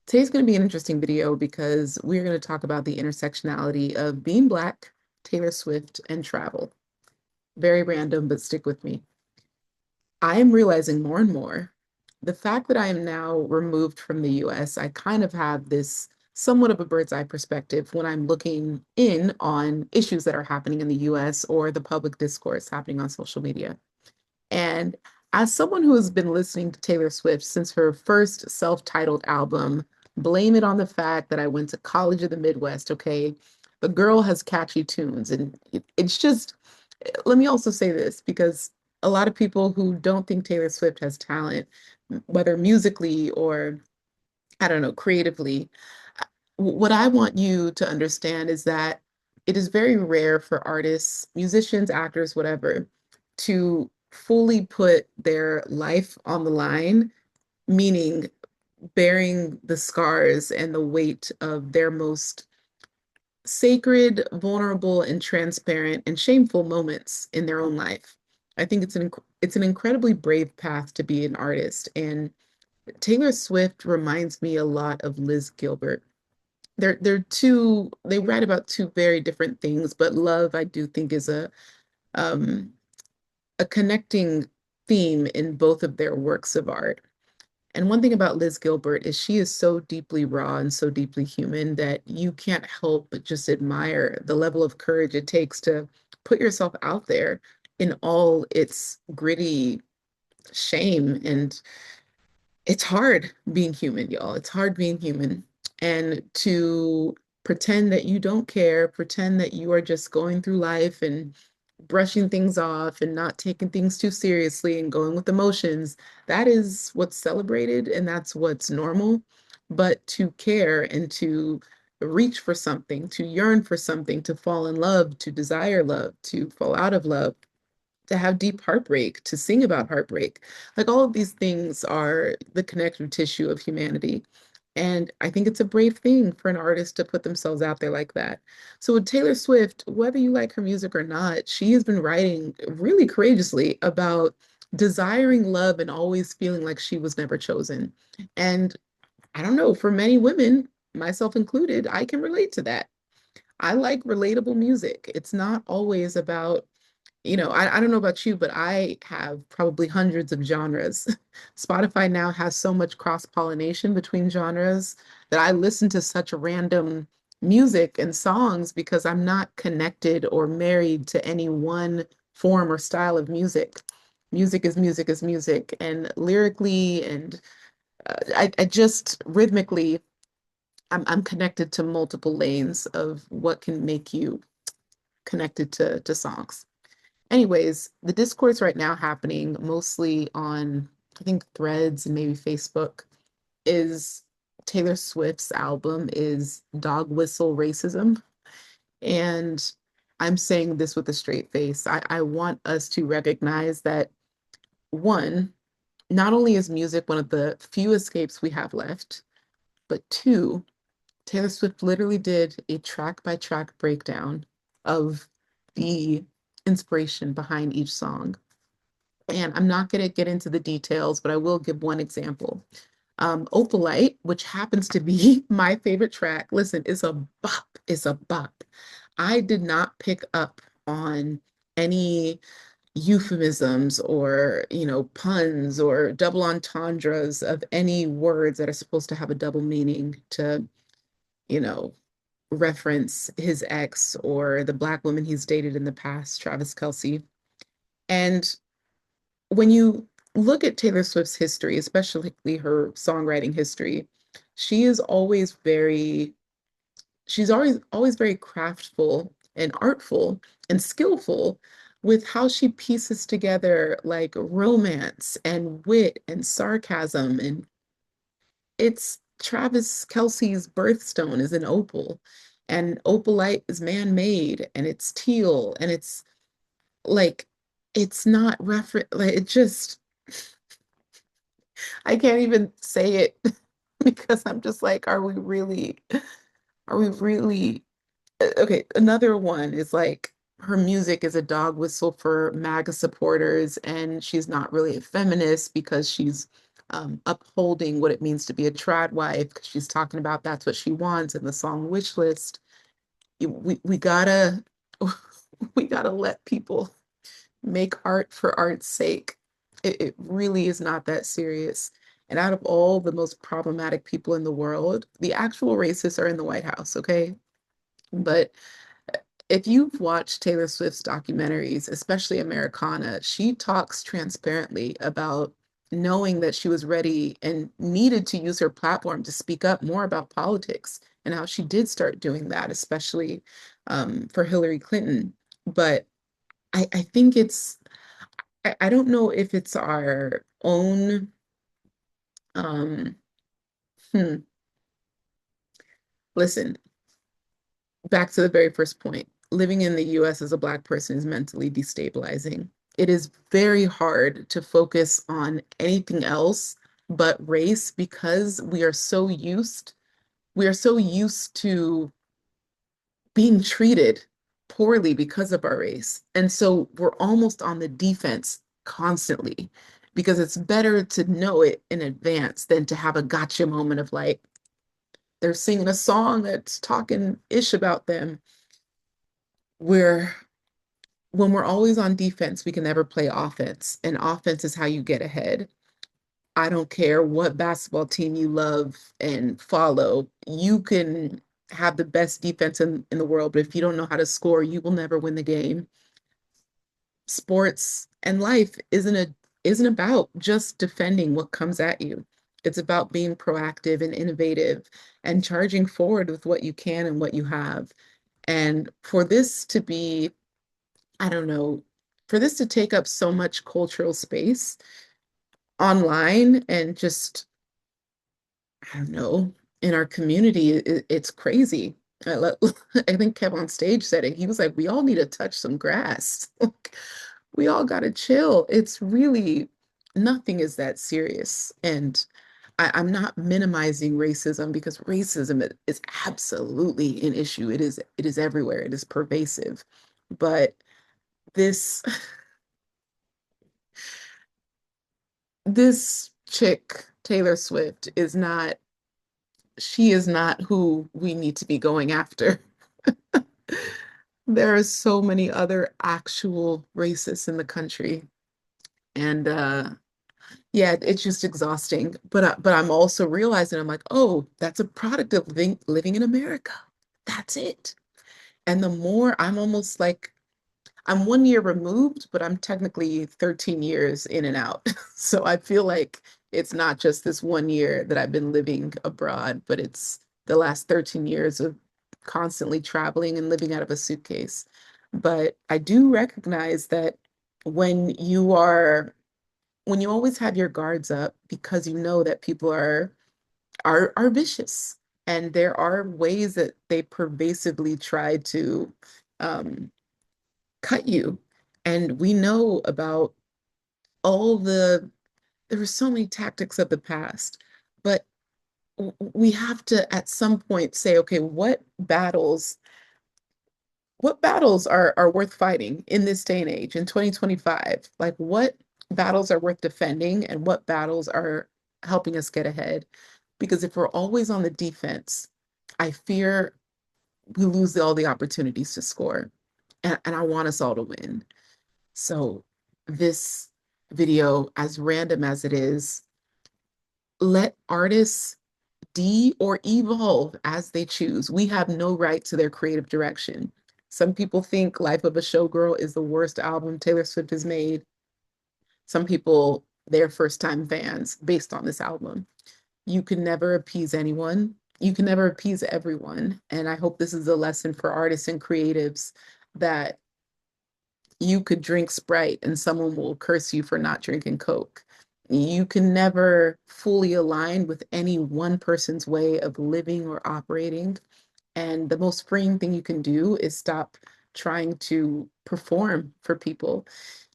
Today's going to be an interesting video because we're going to talk about the intersectionality of being Black, Taylor Swift, and travel. Very random, but stick with me. I am realizing more and more the fact that I am now removed from the US, I kind of have this somewhat of a bird's eye perspective when I'm looking in on issues that are happening in the US or the public discourse happening on social media. And as someone who has been listening to Taylor Swift since her first self-titled album, blame it on the fact that I went to college in the Midwest, okay? The girl has catchy tunes. And it's just, let me also say this because a lot of people who don't think Taylor Swift has talent, whether musically or, I don't know, creatively, what I want you to understand is that it is very rare for artists, musicians, actors, whatever, to fully put their life on the line, meaning bearing the scars and the weight of their most sacred, vulnerable, and transparent and shameful moments in their own life. I think it's an incredibly brave path to be an artist. And Taylor Swift reminds me a lot of Liz Gilbert. They write about two very different things, but love I do think is um a connecting theme in both of their works of art. And one thing about Liz Gilbert is she is so deeply raw and so deeply human that you can't help but just admire the level of courage it takes to put yourself out there in all its gritty shame. And it's hard being human, y'all. It's hard being human. And to pretend that you don't care, pretend that you are just going through life and brushing things off and not taking things too seriously and going with emotions, that is what's celebrated and that's what's normal. But to care and to reach for something, to yearn for something, to fall in love, to desire love, to fall out of love, to have deep heartbreak, to sing about heartbreak. Like all of these things are the connective tissue of humanity. And I think it's a brave thing for an artist to put themselves out there like that. So with Taylor Swift, whether you like her music or not, she has been writing really courageously about desiring love and always feeling like she was never chosen. And I don't know, for many women, myself included, I can relate to that. I like relatable music. It's not always about I don't know about you, but I have probably hundreds of genres. Spotify now has so much cross-pollination between genres that I listen to such random music and songs because I'm not connected or married to any one form or style of music. Music is music is music, and lyrically and I just rhythmically, I'm connected to multiple lanes of what can make you connected to songs. Anyways, the discourse right now happening mostly on, I think, Threads and maybe Facebook is Taylor Swift's album is dog whistle racism. And I'm saying this with a straight face. I want us to recognize that one, not only is music one of the few escapes we have left, but two, Taylor Swift literally did a track by track breakdown of the inspiration behind each song. And I'm not going to get into the details, but I will give one example. Opalite, which happens to be my favorite track, listen, is a bop, is a bop. I did not pick up on any euphemisms or, puns or double entendres of any words that are supposed to have a double meaning to, you know, reference his ex or the Black woman he's dated in the past, Travis Kelce. And when you look at Taylor Swift's history, especially her songwriting history, she is always very, she's always very craftful and artful and skillful with how she pieces together like romance and wit and sarcasm. And it's Travis Kelce's birthstone is an opal, and opalite is man-made and it's teal and it's like it's not reference like it just I can't even say it because I'm just like, are we really okay, another one is like her music is a dog whistle for MAGA supporters, and she's not really a feminist because she's upholding what it means to be a trad wife, because she's talking about that's what she wants in the song Wish List. We gotta we gotta let people make art for art's sake. It really is not that serious. And out of all the most problematic people in the world, the actual racists are in the White House, okay? But if you've watched Taylor Swift's documentaries, especially Americana, she talks transparently about knowing that she was ready and needed to use her platform to speak up more about politics and how she did start doing that, especially for Hillary Clinton. But I think I don't know if it's our own, um, hmm, listen, back to the very first point, living in the US as a Black person is mentally destabilizing. It is very hard to focus on anything else but race because we are so used to being treated poorly because of our race. And so we're almost on the defense constantly because it's better to know it in advance than to have a gotcha moment of like, they're singing a song that's talking ish about them. Where when we're always on defense, we can never play offense. And offense is how you get ahead. I don't care what basketball team you love and follow. You can have the best defense in the world, but if you don't know how to score, you will never win the game. Sports and life isn't about just defending what comes at you. It's about being proactive and innovative and charging forward with what you can and what you have. And for this to be, I don't know, for this to take up so much cultural space online and just, I don't know, in our community, it's crazy. I think Kev on stage said it. He was like, we all need to touch some grass. We all got to chill. It's really, nothing is that serious. And I'm not minimizing racism because racism is absolutely an issue. It is everywhere. It is pervasive. But this this chick, Taylor Swift, she is not who we need to be going after. There are so many other actual racists in the country. And yeah, it's just exhausting. But I'm also realizing I'm like, oh, that's a product of living in America. That's it. And the more I'm almost like I'm 1 year removed, but I'm technically 13 years in and out. So I feel like it's not just this 1 year that I've been living abroad, but it's the last 13 years of constantly traveling and living out of a suitcase. But I do recognize that when you are, when you always have your guards up because you know that people are vicious and there are ways that they pervasively try to um, cut you. And we know about all there were so many tactics of the past, but we have to at some point say, okay, what battles are worth fighting in this day and age in 2025? Like what battles are worth defending and what battles are helping us get ahead? Because if we're always on the defense, I fear we lose all the opportunities to score. And I want us all to win. So this video, as random as it is, let artists or evolve as they choose. We have no right to their creative direction. Some people think Life of a Showgirl is the worst album Taylor Swift has made. Some people, they're first time fans based on this album. You can never appease anyone. You can never appease everyone. And I hope this is a lesson for artists and creatives that you could drink Sprite and someone will curse you for not drinking Coke. You can never fully align with any one person's way of living or operating. And the most freeing thing you can do is stop trying to perform for people.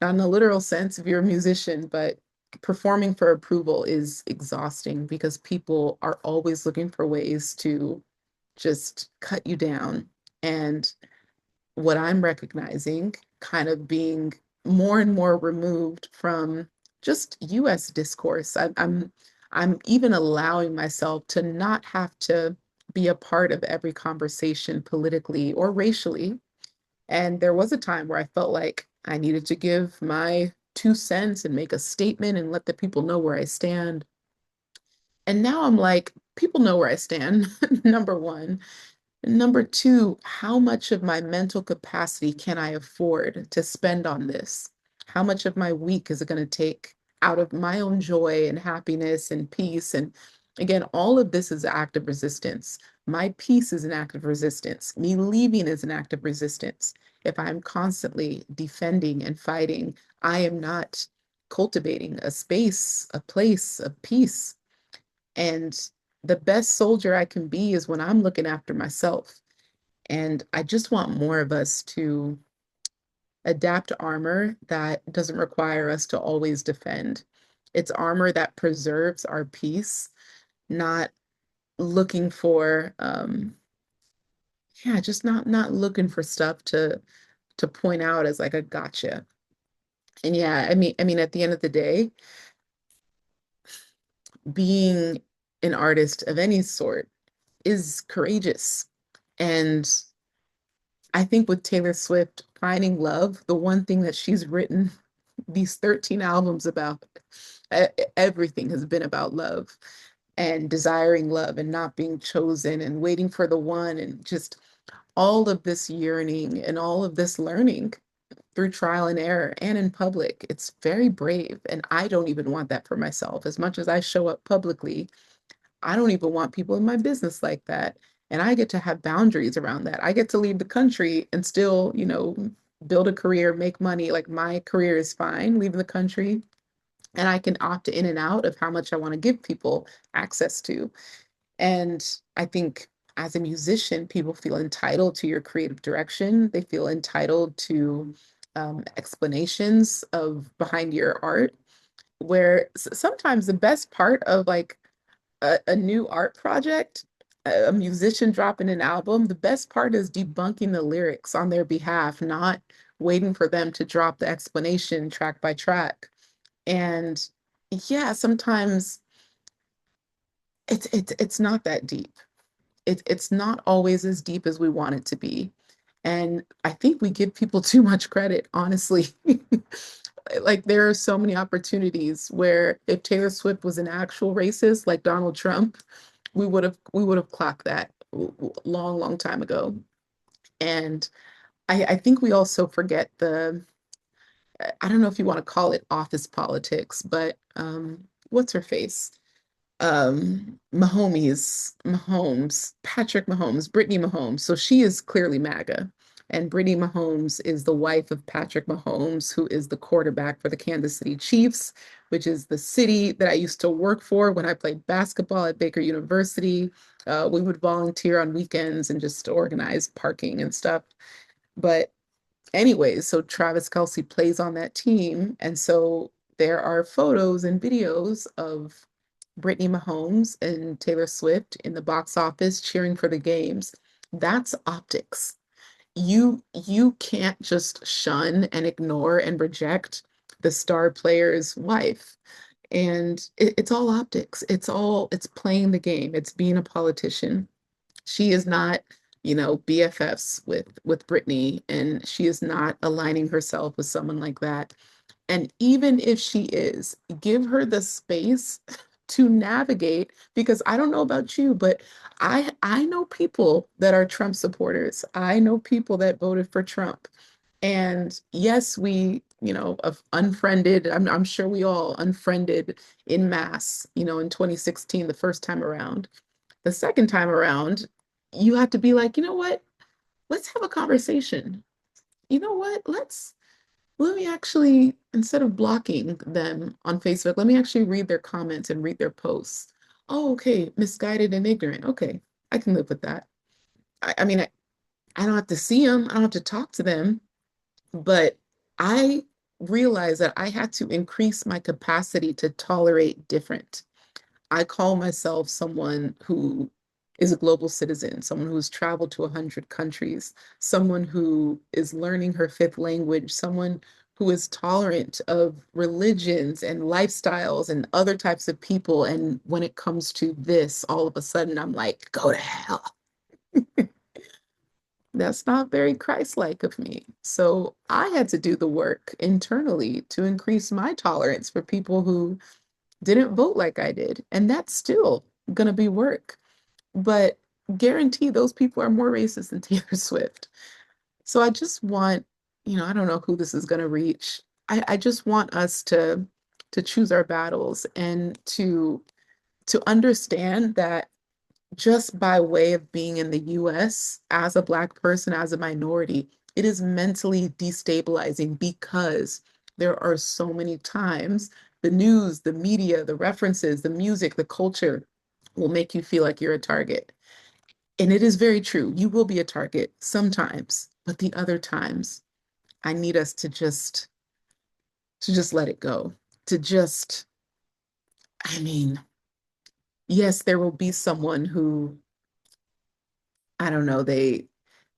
Not in a literal sense if you're a musician, but performing for approval is exhausting because people are always looking for ways to just cut you down. And what I'm recognizing, kind of being more and more removed from just US discourse. I'm even allowing myself to not have to be a part of every conversation politically or racially. And there was a time where I felt like I needed to give my 2 cents and make a statement and let the people know where I stand. And now I'm like, people know where I stand, number one. And number two, how much of my mental capacity can I afford to spend on this? How much of my week is it going to take out of my own joy and happiness and peace? And again, all of this is active resistance. My peace is an act of resistance. Me leaving is an act of resistance. If I'm constantly defending and fighting, I am not cultivating a space, a place of peace. And the best soldier I can be is when I'm looking after myself. And I just want more of us to adapt armor that doesn't require us to always defend. It's armor that preserves our peace, not looking for yeah, just not looking for stuff to point out as like a gotcha. And yeah, I mean at the end of the day, being an artist of any sort is courageous. And I think with Taylor Swift finding love, the one thing that she's written these 13 albums about, everything has been about love and desiring love and not being chosen and waiting for the one and just all of this yearning and all of this learning through trial and error and in public. It's very brave. And I don't even want that for myself. As much as I show up publicly, I don't even want people in my business like that. And I get to have boundaries around that. I get to leave the country and still, build a career, make money. Like my career is fine leaving the country, and I can opt in and out of how much I want to give people access to. And I think as a musician, people feel entitled to your creative direction. They feel entitled to explanations of behind your art, where sometimes the best part of like a new art project, a musician dropping an album, the best part is debunking the lyrics on their behalf, not waiting for them to drop the explanation track by track. And yeah, sometimes it's not that deep. It's not always as deep as we want it to be. And I think we give people too much credit, honestly. Like there are so many opportunities where if Taylor Swift was an actual racist like Donald Trump, we would have clocked that long, long time ago. And I think we also forget I don't know if you want to call it office politics, but what's her face? Patrick Mahomes, Brittany Mahomes. So she is clearly MAGA. And Brittany Mahomes is the wife of Patrick Mahomes, who is the quarterback for the Kansas City Chiefs, which is the city that I used to work for when I played basketball at Baker University. We would volunteer on weekends and just organize parking and stuff. But anyways, so Travis Kelce plays on that team. And so there are photos and videos of Brittany Mahomes and Taylor Swift in the box office cheering for the games. That's optics. You can't just shun and ignore and reject the star player's wife. And it's all optics. It's playing the game. It's being a politician. She is not, BFFs with Britney, and she is not aligning herself with someone like that. And even if she is, give her the space to navigate, because I don't know about you, but I know people that are Trump supporters. I know people that voted for Trump. And yes, we, have unfriended, I'm sure we all unfriended in mass, in 2016, the first time around. The second time around, you have to be like, you know what? Let's have a conversation. You know what? Let me actually, instead of blocking them on Facebook, let me actually read their comments and read their posts. Oh, okay, misguided and ignorant. Okay, I can live with that. I don't have to see them, I don't have to talk to them, but I realized that I had to increase my capacity to tolerate different. I call myself someone who is a global citizen, someone who's traveled to 100 countries, someone who is learning her fifth language, someone who is tolerant of religions and lifestyles and other types of people. And when it comes to this, all of a sudden I'm like, go to hell. That's not very Christ-like of me. So I had to do the work internally to increase my tolerance for people who didn't vote like I did. And that's still going to be work. But guarantee those people are more racist than Taylor Swift. So I just want, I don't know who this is going to reach. I just want us to choose our battles and to understand that just by way of being in the US as a Black person, as a minority, it is mentally destabilizing because there are so many times the news, the media, the references, the music, the culture will make you feel like you're a target. And it is very true. You will be a target sometimes, but the other times, I need us to just let it go. To just, I mean, yes, there will be someone who, I don't know, they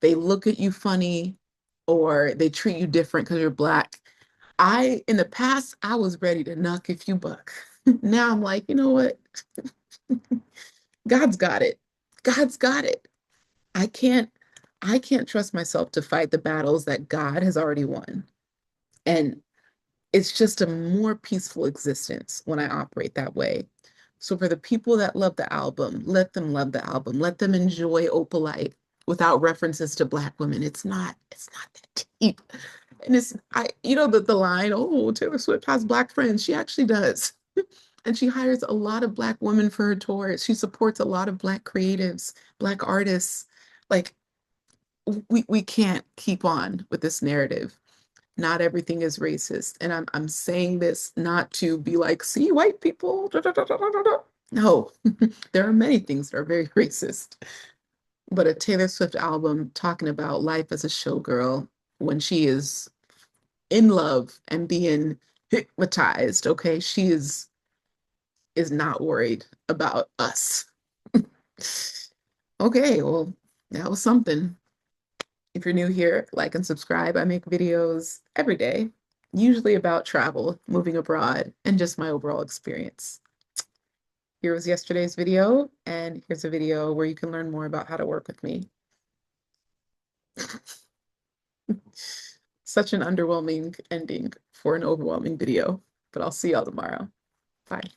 look at you funny or they treat you different because you're Black. In the past, I was ready to knock if you buck. Now I'm like, you know what? God's got it. God's got it. I can't I can't trust myself to fight the battles that God has already won. And it's just a more peaceful existence when I operate that way. So for the people that love the album, let them love the album. Let them enjoy Opalite without references to Black women. It's not that deep. And the line, oh, Taylor Swift has Black friends. She actually does. And she hires a lot of Black women for her tours. She supports a lot of Black creatives, Black artists. Like we can't keep on with this narrative. Not everything is racist. And I'm saying this not to be like, see, white people. Da, da, da, da, da, da. No, there are many things that are very racist. But a Taylor Swift album talking about life as a showgirl when she is in love and being hypnotized, okay, she is not worried about us. Okay, well, that was something. If you're new here, like and subscribe. I make videos every day, usually about travel, moving abroad, and just my overall experience. Here was yesterday's video, and here's a video where you can learn more about how to work with me. Such an underwhelming ending for an overwhelming video, but I'll see y'all tomorrow. Bye.